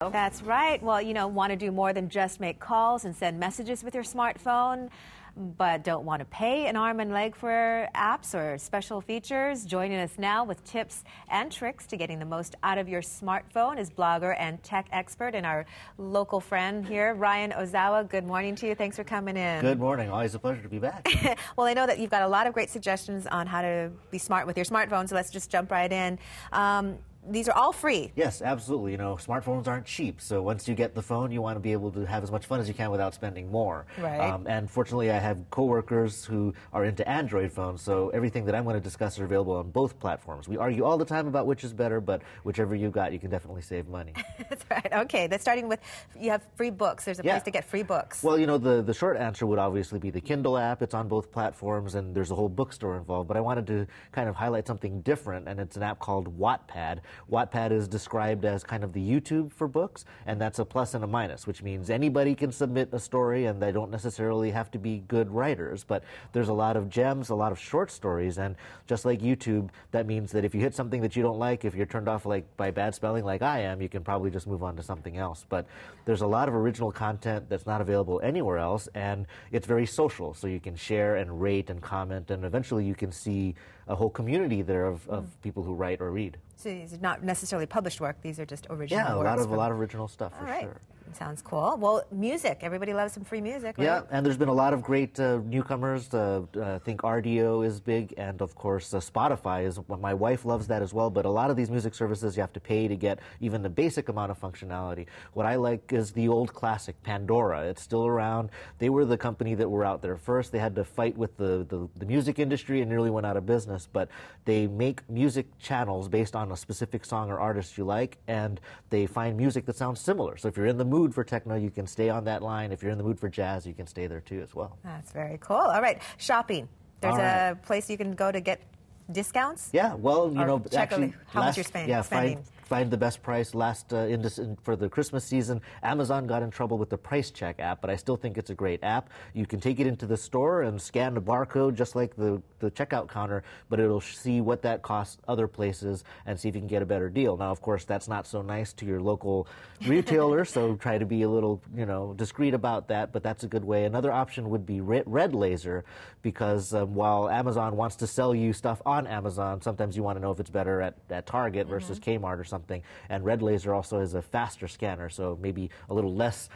That's right. Well, want to do more than just make calls and send messages with your smartphone, but don't want to pay an arm and leg for apps or special features? Joining us now with tips and tricks to getting the most out of your smartphone is blogger and tech expert and our local friend here, Ryan Ozawa. Good morning to you. Thanks for coming in. Good morning. Always a pleasure to be back. Well, I know that you've got a lot of great suggestions on how to be smart with your smartphone, so let's just jump right in. These are all free. Yes, absolutely. Smartphones aren't cheap, so once you get the phone, you want to be able to have as much fun as you can without spending more. Right. And fortunately, I have coworkers who are into Android phones, so everything that I'm going to discuss are available on both platforms. We argue all the time about which is better, but whichever you got, you can definitely save money. That's right. Okay, that's starting with, you have free books. There's a place to get free books. Well, the short answer would obviously be the Kindle app. It's on both platforms, and there's a whole bookstore involved. But I wanted to kind of highlight something different, and it's an app called Wattpad. Wattpad is described as kind of the YouTube for books, and that's a plus and a minus, which means anybody can submit a story, and they don't necessarily have to be good writers. But there's a lot of gems, a lot of short stories, and just like YouTube, that means that if you hit something that you don't like, if you're turned off by bad spelling like I am, you can probably just move on to something else. But there's a lot of original content that's not available anywhere else, and it's very social, so you can share and rate and comment, and eventually you can see a whole community there of people who write or read. So these are not necessarily published work, these are just original works. Yeah, a lot of original stuff for sure. Sounds cool. Well, music. Everybody loves some free music, right? Yeah, and there's been a lot of great newcomers. I think RDO is big, and of course Spotify is. My wife loves that as well, but a lot of these music services you have to pay to get even the basic amount of functionality. What I like is the old classic, Pandora. It's still around. They were the company that were out there first. They had to fight with the music industry and nearly went out of business, but they make music channels based on a specific song or artist you like, and they find music that sounds similar. So if you're in the mood for techno, you can stay on that line. If you're in the mood for jazz, you can stay there too as well. That's very cool. All right, shopping. There's a place you can go to get discounts? Yeah, well, check actually, how much you're spending. Yeah, find the best price. For the Christmas season, Amazon got in trouble with the Price Check app, but I still think it's a great app. You can take it into the store and scan the barcode just like the checkout counter, but it'll see what that costs other places and see if you can get a better deal. Now, of course, that's not so nice to your local retailer, so try to be a little, discreet about that, but that's a good way. Another option would be Red Laser, because while Amazon wants to sell you stuff on Amazon, sometimes you want to know if it's better at Target versus Kmart or something. And Red Laser also is a faster scanner, so maybe a little less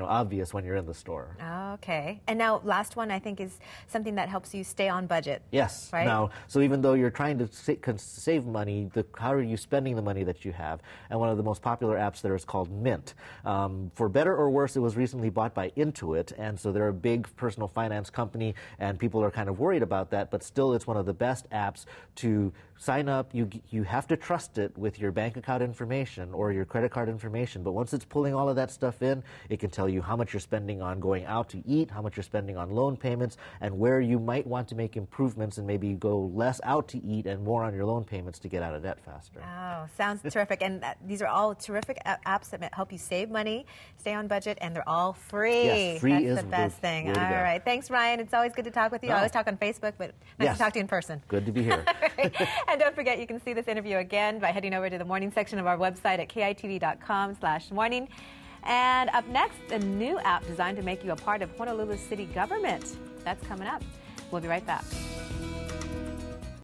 obvious when you're in the store. Okay. And now, last one, I think, is something that helps you stay on budget. Yes. Right? Now, so even though you're trying to save money, how are you spending the money that you have? And one of the most popular apps there is called Mint. For better or worse, it was recently bought by Intuit, and so they're a big personal finance company, and people are kind of worried about that, but still it's one of the best apps to sign up. You have to trust it with your bank account information or your credit card information, but once it's pulling all of that stuff in, it can tell you how much you're spending on going out to eat, how much you're spending on loan payments, and where you might want to make improvements and maybe go less out to eat and more on your loan payments to get out of debt faster. Oh, sounds terrific. And these are all terrific apps that help you save money, stay on budget, and they're all free. Yes, free That's the best thing. All right. Thanks, Ryan. It's always good to talk with you. I always talk on Facebook, but nice to talk to you in person. Good to be here. And don't forget, you can see this interview again by heading over to the morning section of our website at kitv.com/morning. And up next, a new app designed to make you a part of Honolulu city government. That's coming up. We'll be right back.